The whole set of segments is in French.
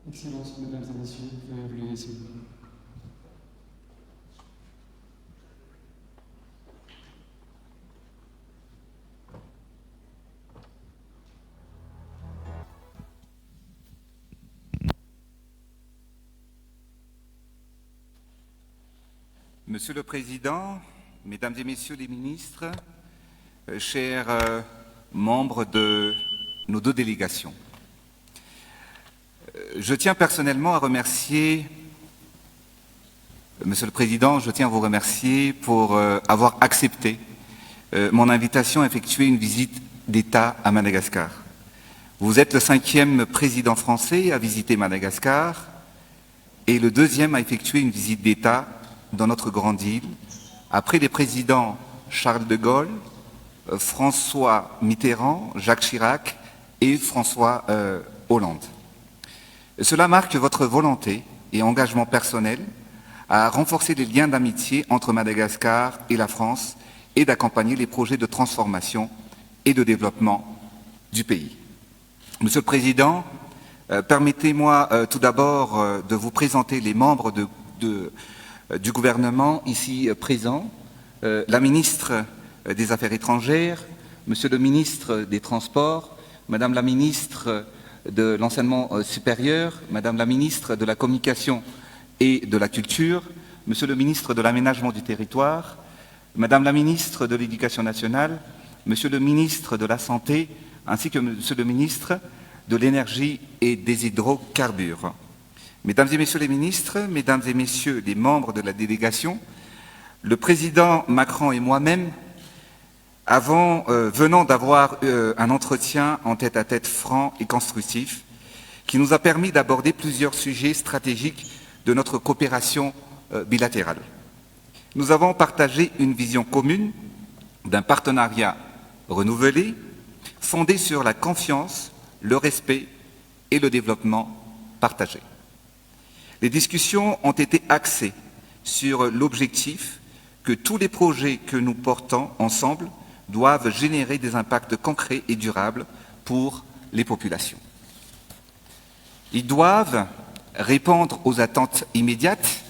Excellences, Mesdames et Messieurs, veuillez vous lever, s'il vous plaît. Monsieur le Président, Mesdames et Messieurs les ministres, chers membres de nos deux délégations, je tiens personnellement à remercier, Monsieur le Président, je tiens à vous remercier pour avoir accepté mon invitation à effectuer une visite d'État à Madagascar. Vous êtes le 5e président français à visiter Madagascar et le 2e à effectuer une visite d'État dans notre grande île, après les présidents Charles de Gaulle, François Mitterrand, Jacques Chirac et François Hollande. Cela marque votre volonté et engagement personnel à renforcer les liens d'amitié entre Madagascar et la France et d'accompagner les projets de transformation et de développement du pays. Monsieur le Président, permettez-moi tout d'abord de vous présenter les membres du gouvernement ici présents, la ministre des Affaires étrangères, Monsieur le ministre des Transports, Madame la ministre de l'Enseignement supérieur, Madame la ministre de la Communication et de la Culture, Monsieur le ministre de l'Aménagement du Territoire, Madame la ministre de l'Éducation nationale, Monsieur le ministre de la Santé, ainsi que Monsieur le ministre de l'Énergie et des Hydrocarbures. Mesdames et Messieurs les ministres, Mesdames et Messieurs les membres de la délégation, le président Macron et moi-même venons d'avoir un entretien en tête-à-tête franc et constructif qui nous a permis d'aborder plusieurs sujets stratégiques de notre coopération bilatérale. Nous avons partagé une vision commune d'un partenariat renouvelé, fondé sur la confiance, le respect et le développement partagé. Les discussions ont été axées sur l'objectif que tous les projets que nous portons ensemble doivent générer des impacts concrets et durables pour les populations. Ils doivent répondre aux attentes immédiates,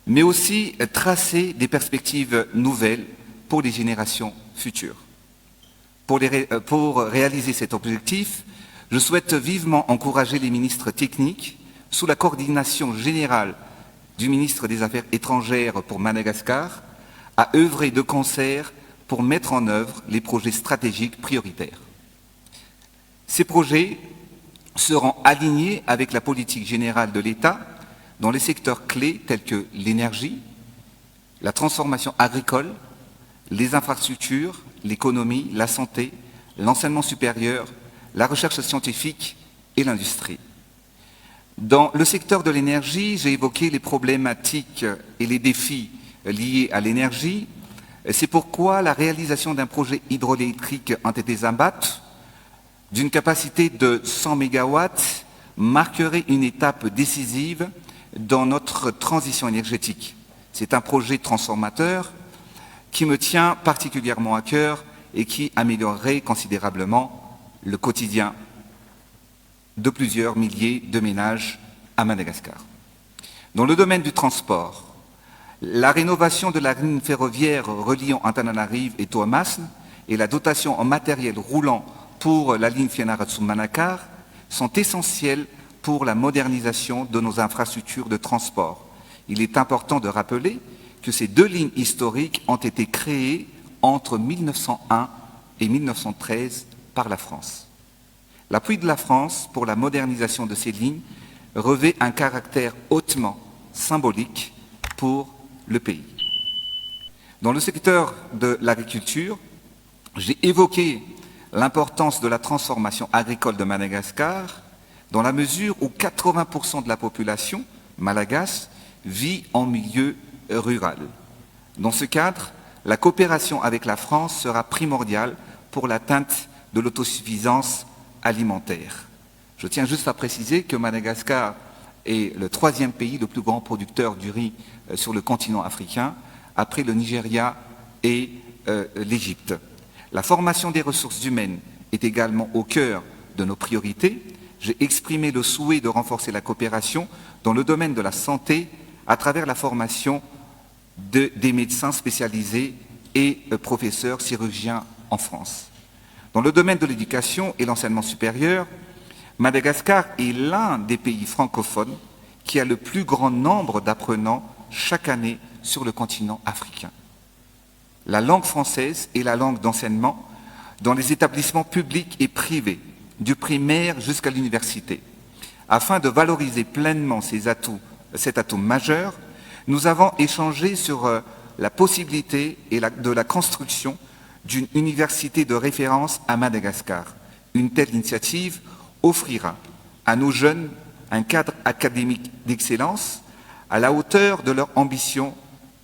mais aussi tracer des perspectives nouvelles pour les générations futures. Pour réaliser cet objectif, je souhaite vivement encourager les ministres techniques, sous la coordination générale du ministre des Affaires étrangères pour Madagascar, à œuvrer de concert pour mettre en œuvre les projets stratégiques prioritaires. Ces projets seront alignés avec la politique générale de l'État dans les secteurs clés tels que l'énergie, la transformation agricole, les infrastructures, l'économie, la santé, l'enseignement supérieur, la recherche scientifique et l'industrie. Dans le secteur de l'énergie, j'ai évoqué les problématiques et les défis liés à l'énergie. C'est pourquoi la réalisation d'un projet hydroélectrique en Tétézambat, d'une capacité de 100 MW, marquerait une étape décisive dans notre transition énergétique. C'est un projet transformateur qui me tient particulièrement à cœur et qui améliorerait considérablement le quotidien de plusieurs milliers de ménages à Madagascar. Dans le domaine du transport, la rénovation de la ligne ferroviaire reliant Antananarive et Toamasl et la dotation en matériel roulant pour la ligne Fianarantsoa-Manakar sont essentielles pour la modernisation de nos infrastructures de transport. Il est important de rappeler que ces deux lignes historiques ont été créées entre 1901 et 1913 par la France. L'appui de la France pour la modernisation de ces lignes revêt un caractère hautement symbolique pour le pays. Dans le secteur de l'agriculture, j'ai évoqué l'importance de la transformation agricole de Madagascar dans la mesure où 80% de la population malgache vit en milieu rural. Dans ce cadre, la coopération avec la France sera primordiale pour l'atteinte de l'autosuffisance alimentaire. Je tiens juste à préciser que Madagascar est le 3e pays le plus grand producteur du riz sur le continent africain, après le Nigeria et l'Égypte. La formation des ressources humaines est également au cœur de nos priorités. J'ai exprimé le souhait de renforcer la coopération dans le domaine de la santé à travers la formation des médecins spécialisés et professeurs chirurgiens en France. Dans le domaine de l'éducation et l'enseignement supérieur, Madagascar est l'un des pays francophones qui a le plus grand nombre d'apprenants chaque année sur le continent africain. La langue française est la langue d'enseignement dans les établissements publics et privés, du primaire jusqu'à l'université. Afin de valoriser pleinement cet atout majeur, nous avons échangé sur la possibilité de la construction d'une université de référence à Madagascar. Une telle initiative offrira à nos jeunes un cadre académique d'excellence à la hauteur de leur ambition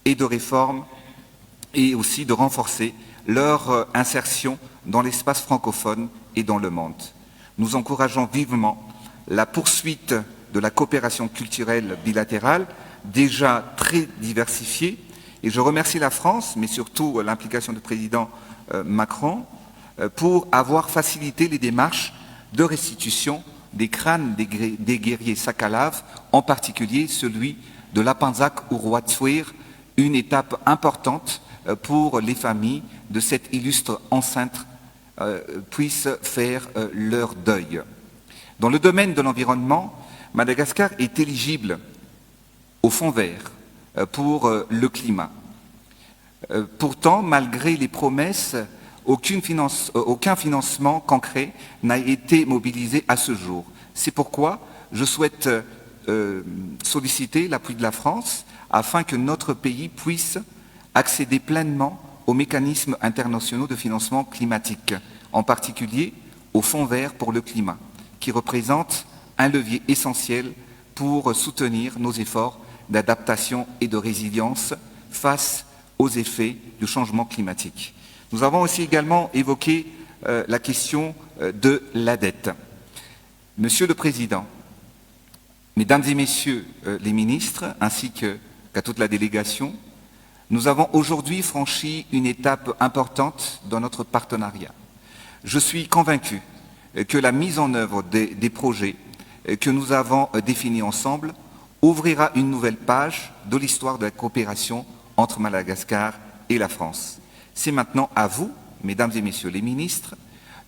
et de réforme et aussi de renforcer leur insertion dans l'espace francophone et dans le monde. Nous encourageons vivement la poursuite de la coopération culturelle bilatérale, déjà très diversifiée, et je remercie la France, mais surtout l'implication du président Macron, pour avoir facilité les démarches de restitution des crânes des guerriers Sakalav, en particulier celui de Lapanzak Uruatsuir, une étape importante pour les familles de cette illustre enceinte puissent faire leur deuil. Dans le domaine de l'environnement, Madagascar est éligible au Fonds vert pour le climat. Pourtant, malgré les promesses, aucun financement concret n'a été mobilisé à ce jour. C'est pourquoi je souhaite solliciter l'appui de la France afin que notre pays puisse accéder pleinement aux mécanismes internationaux de financement climatique, en particulier au Fonds vert pour le climat, qui représente un levier essentiel pour soutenir nos efforts d'adaptation et de résilience face aux effets du changement climatique. Nous avons aussi également évoqué la question de la dette. Monsieur le Président, Mesdames et Messieurs les ministres, ainsi qu'à toute la délégation, nous avons aujourd'hui franchi une étape importante dans notre partenariat. Je suis convaincu que la mise en œuvre des projets que nous avons définis ensemble ouvrira une nouvelle page de l'histoire de la coopération entre Madagascar et la France. C'est maintenant à vous, Mesdames et Messieurs les ministres,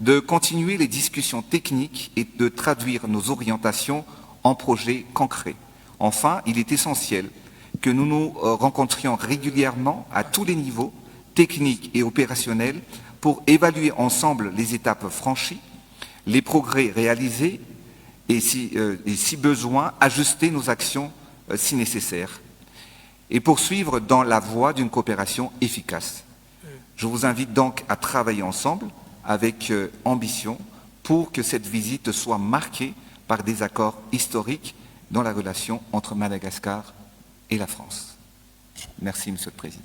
de continuer les discussions techniques et de traduire nos orientations en projets concrets. Enfin, il est essentiel que nous nous rencontrions régulièrement à tous les niveaux, techniques et opérationnels, pour évaluer ensemble les étapes franchies, les progrès réalisés et si besoin, ajuster nos actions si nécessaire et poursuivre dans la voie d'une coopération efficace. Je vous invite donc à travailler ensemble avec ambition pour que cette visite soit marquée par des accords historiques dans la relation entre Madagascar et la France. Merci, Monsieur le Président.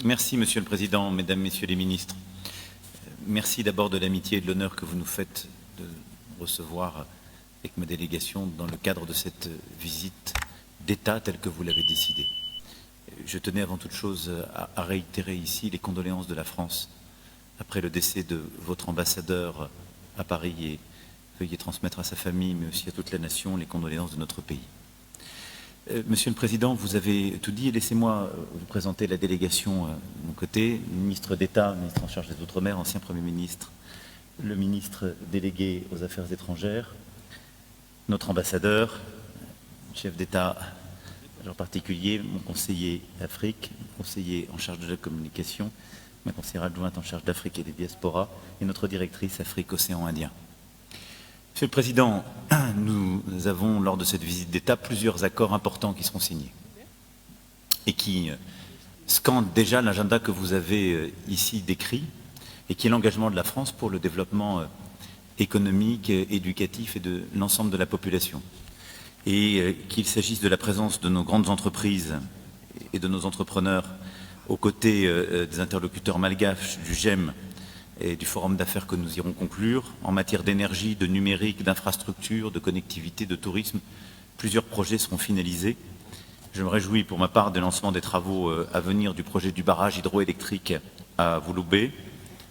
Merci, Monsieur le Président, Mesdames, Messieurs les ministres. Merci d'abord de l'amitié et de l'honneur que vous nous faites de recevoir avec ma délégation dans le cadre de cette visite d'État telle que vous l'avez décidé. Je tenais avant toute chose à réitérer ici les condoléances de la France après le décès de votre ambassadeur à Paris et veuillez transmettre à sa famille, mais aussi à toute la nation, les condoléances de notre pays. Monsieur le Président, vous avez tout dit et laissez-moi vous présenter la délégation de mon côté, ministre d'État, ministre en charge des Outre-mer, ancien Premier ministre, le ministre délégué aux Affaires étrangères, notre ambassadeur, chef d'État en particulier, mon conseiller Afrique, mon conseiller en charge de la communication, ma conseillère adjointe en charge d'Afrique et des diasporas, et notre directrice Afrique-Océan Indien. Monsieur le Président, nous avons, lors de cette visite d'État, plusieurs accords importants qui seront signés. et qui scande déjà l'agenda que vous avez ici décrit et qui est l'engagement de la France pour le développement économique, éducatif et de l'ensemble de la population. Et qu'il s'agisse de la présence de nos grandes entreprises et de nos entrepreneurs aux côtés des interlocuteurs malgaches du GEM et du forum d'affaires que nous irons conclure, en matière d'énergie, de numérique, d'infrastructure, de connectivité, de tourisme, plusieurs projets seront finalisés. Je me réjouis pour ma part du lancement des travaux à venir du projet du barrage hydroélectrique à Vouloubé,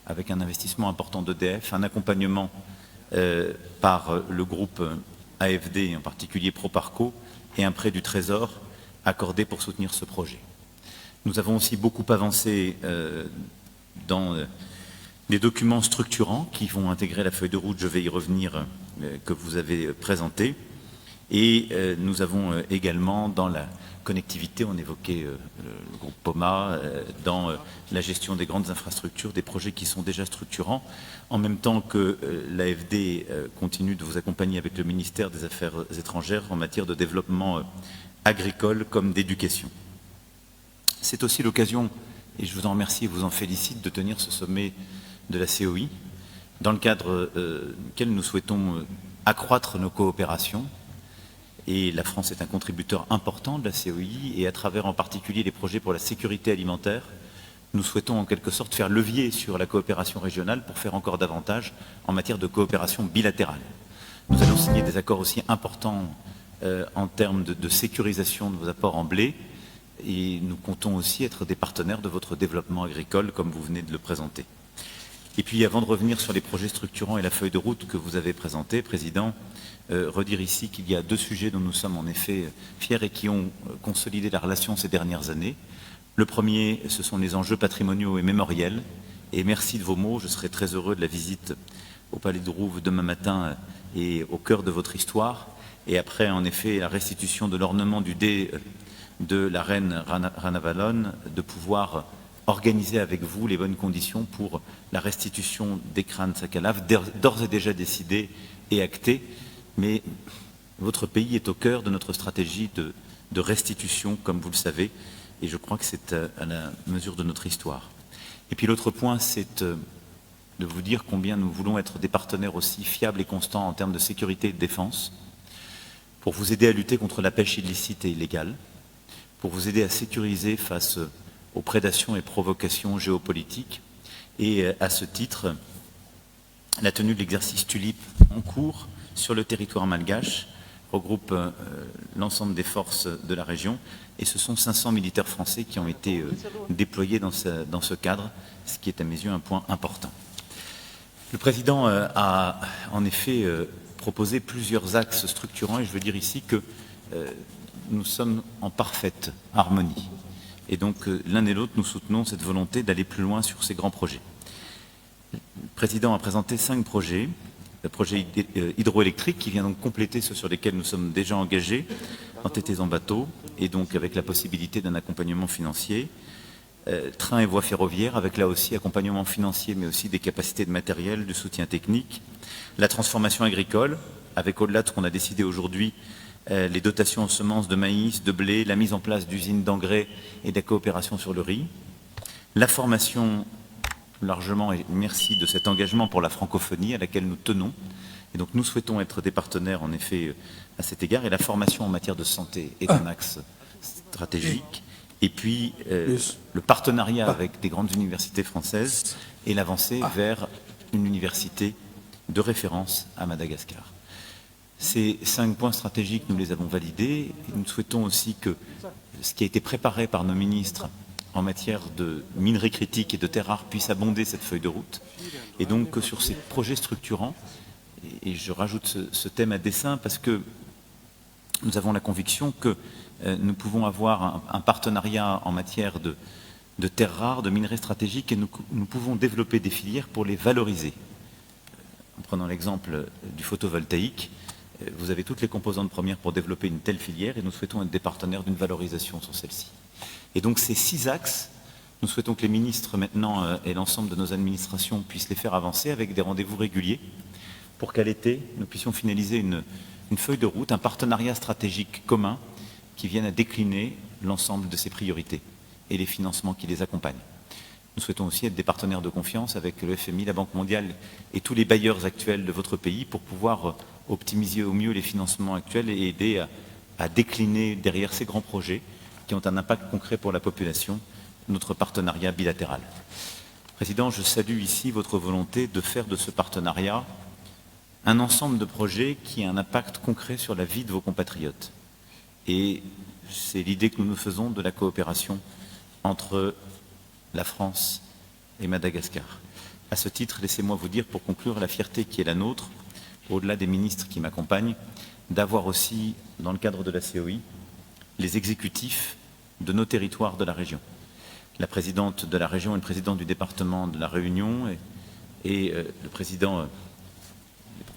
avec un investissement important d'EDF, un accompagnement par le groupe AFD, en particulier Proparco, et un prêt du Trésor accordé pour soutenir ce projet. Nous avons aussi beaucoup avancé dans des documents structurants qui vont intégrer la feuille de route, je vais y revenir, que vous avez présentée. Et nous avons également dans la connectivité, on évoquait le groupe POMA, dans la gestion des grandes infrastructures, des projets qui sont déjà structurants, en même temps que l'AFD continue de vous accompagner avec le ministère des Affaires étrangères en matière de développement agricole comme d'éducation. C'est aussi l'occasion, et je vous en remercie et vous en félicite, de tenir ce sommet de la COI, dans le cadre duquel nous souhaitons accroître nos coopérations. Et la France est un contributeur important de la COI, et à travers en particulier les projets pour la sécurité alimentaire, nous souhaitons en quelque sorte faire levier sur la coopération régionale pour faire encore davantage en matière de coopération bilatérale. Nous allons signer des accords aussi importants en termes de sécurisation de vos apports en blé, et nous comptons aussi être des partenaires de votre développement agricole, comme vous venez de le présenter. Et puis, avant de revenir sur les projets structurants et la feuille de route que vous avez présentée, Président, redire ici qu'il y a deux sujets dont nous sommes en effet fiers et qui ont consolidé la relation ces dernières années. Le premier, ce sont les enjeux patrimoniaux et mémoriels. Et merci de vos mots, je serai très heureux de la visite au Palais de Rouve demain matin et au cœur de votre histoire. Et après, en effet, la restitution de l'ornement du dé de la reine Ranavalon, de pouvoir organiser avec vous les bonnes conditions pour la restitution des crânes Sakalav, d'ores et déjà décidé et acté. Mais votre pays est au cœur de notre stratégie de restitution, comme vous le savez, et je crois que c'est à la mesure de notre histoire. Et puis l'autre point, c'est de vous dire combien nous voulons être des partenaires aussi fiables et constants en termes de sécurité et de défense, pour vous aider à lutter contre la pêche illicite et illégale, pour vous aider à sécuriser face aux prédations et provocations géopolitiques, et à ce titre, la tenue de l'exercice Tulip en cours sur le territoire malgache regroupe l'ensemble des forces de la région, et ce sont 500 militaires français qui ont été déployés dans ce cadre, ce qui est à mes yeux un point important. Le Président a en effet proposé plusieurs axes structurants, et je veux dire ici que nous sommes en parfaite harmonie. Et donc l'un et l'autre, nous soutenons cette volonté d'aller plus loin sur ces grands projets. Le Président a présenté 5 projets. Le projet hydroélectrique qui vient donc compléter ceux sur lesquels nous sommes déjà engagés, entêtés en bateau, et donc avec la possibilité d'un accompagnement financier. Train et voies ferroviaires, avec là aussi accompagnement financier, mais aussi des capacités de matériel, du soutien technique. La transformation agricole, avec au-delà de ce qu'on a décidé aujourd'hui, les dotations en semences de maïs, de blé, la mise en place d'usines d'engrais et de la coopération sur le riz. La formation largement, et merci de cet engagement pour la francophonie à laquelle nous tenons. Et donc nous souhaitons être des partenaires en effet à cet égard. Et la formation en matière de santé est un axe stratégique. Et puis le partenariat avec des grandes universités françaises et l'avancée vers une université de référence à Madagascar. Ces 5 points stratégiques, nous les avons validés. Et nous souhaitons aussi que ce qui a été préparé par nos ministres en matière de minerais critiques et de terres rares puisse abonder cette feuille de route. Et donc que sur ces projets structurants, et je rajoute ce thème à dessein parce que nous avons la conviction que nous pouvons avoir un partenariat en matière de terres rares, de minerais stratégiques, et nous pouvons développer des filières pour les valoriser. En prenant l'exemple du photovoltaïque, vous avez toutes les composantes premières pour développer une telle filière, et nous souhaitons être des partenaires d'une valorisation sur celle-ci. Et donc ces 6 axes, nous souhaitons que les ministres maintenant et l'ensemble de nos administrations puissent les faire avancer avec des rendez-vous réguliers pour qu'à l'été, nous puissions finaliser une feuille de route, un partenariat stratégique commun qui vienne à décliner l'ensemble de ces priorités et les financements qui les accompagnent. Nous souhaitons aussi être des partenaires de confiance avec le FMI, la Banque mondiale et tous les bailleurs actuels de votre pays pour pouvoir optimiser au mieux les financements actuels et aider à décliner derrière ces grands projets qui ont un impact concret pour la population, notre partenariat bilatéral. Président, je salue ici votre volonté de faire de ce partenariat un ensemble de projets qui a un impact concret sur la vie de vos compatriotes. Et c'est l'idée que nous nous faisons de la coopération entre la France et Madagascar. À ce titre, laissez-moi vous dire, pour conclure, la fierté qui est la nôtre, au-delà des ministres qui m'accompagnent, d'avoir aussi, dans le cadre de la COI, les exécutifs de nos territoires de la région. La présidente de la région et le président du département de la Réunion et le président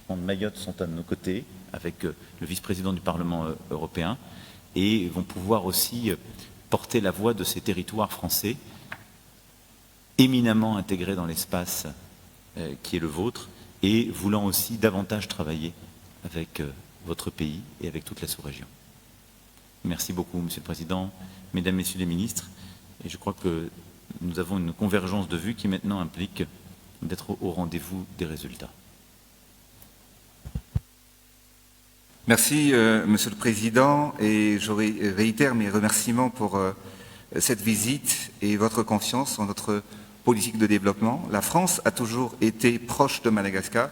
de Mayotte sont à nos côtés, avec le vice-président du Parlement européen, et vont pouvoir aussi porter la voix de ces territoires français, éminemment intégrés dans l'espace qui est le vôtre, et voulant aussi davantage travailler avec votre pays et avec toute la sous-région. Merci beaucoup, Monsieur le Président, Mesdames, Messieurs les ministres, et je crois que nous avons une convergence de vues qui maintenant implique d'être au rendez-vous des résultats. Merci, Monsieur le Président, et je réitère mes remerciements pour cette visite et votre confiance en notre politique de développement. La France a toujours été proche de Madagascar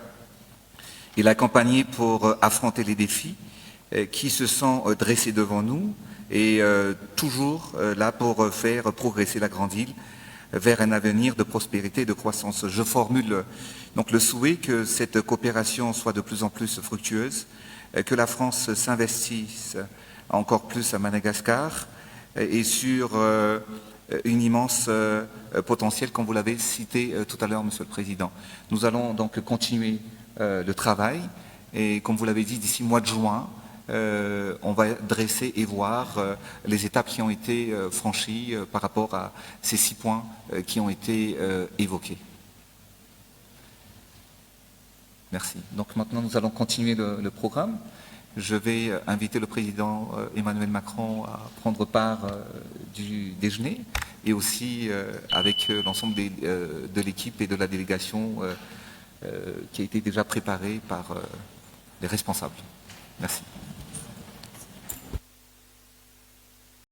et l'a accompagné pour affronter les défis qui se sont dressés devant nous et toujours là pour faire progresser la grande île vers un avenir de prospérité et de croissance. Je formule donc le souhait que cette coopération soit de plus en plus fructueuse, que la France s'investisse encore plus à Madagascar et sur une immense potentiel, comme vous l'avez cité tout à l'heure, Monsieur le Président. Nous allons donc continuer le travail et, comme vous l'avez dit, d'ici mois de juin, on va dresser et voir les étapes qui ont été franchies par rapport à ces 6 points qui ont été évoqués. Merci. Donc maintenant, nous allons continuer le programme. Je vais inviter le président Emmanuel Macron à prendre part du déjeuner et aussi avec l'ensemble de l'équipe et de la délégation qui a été déjà préparée par les responsables. Merci.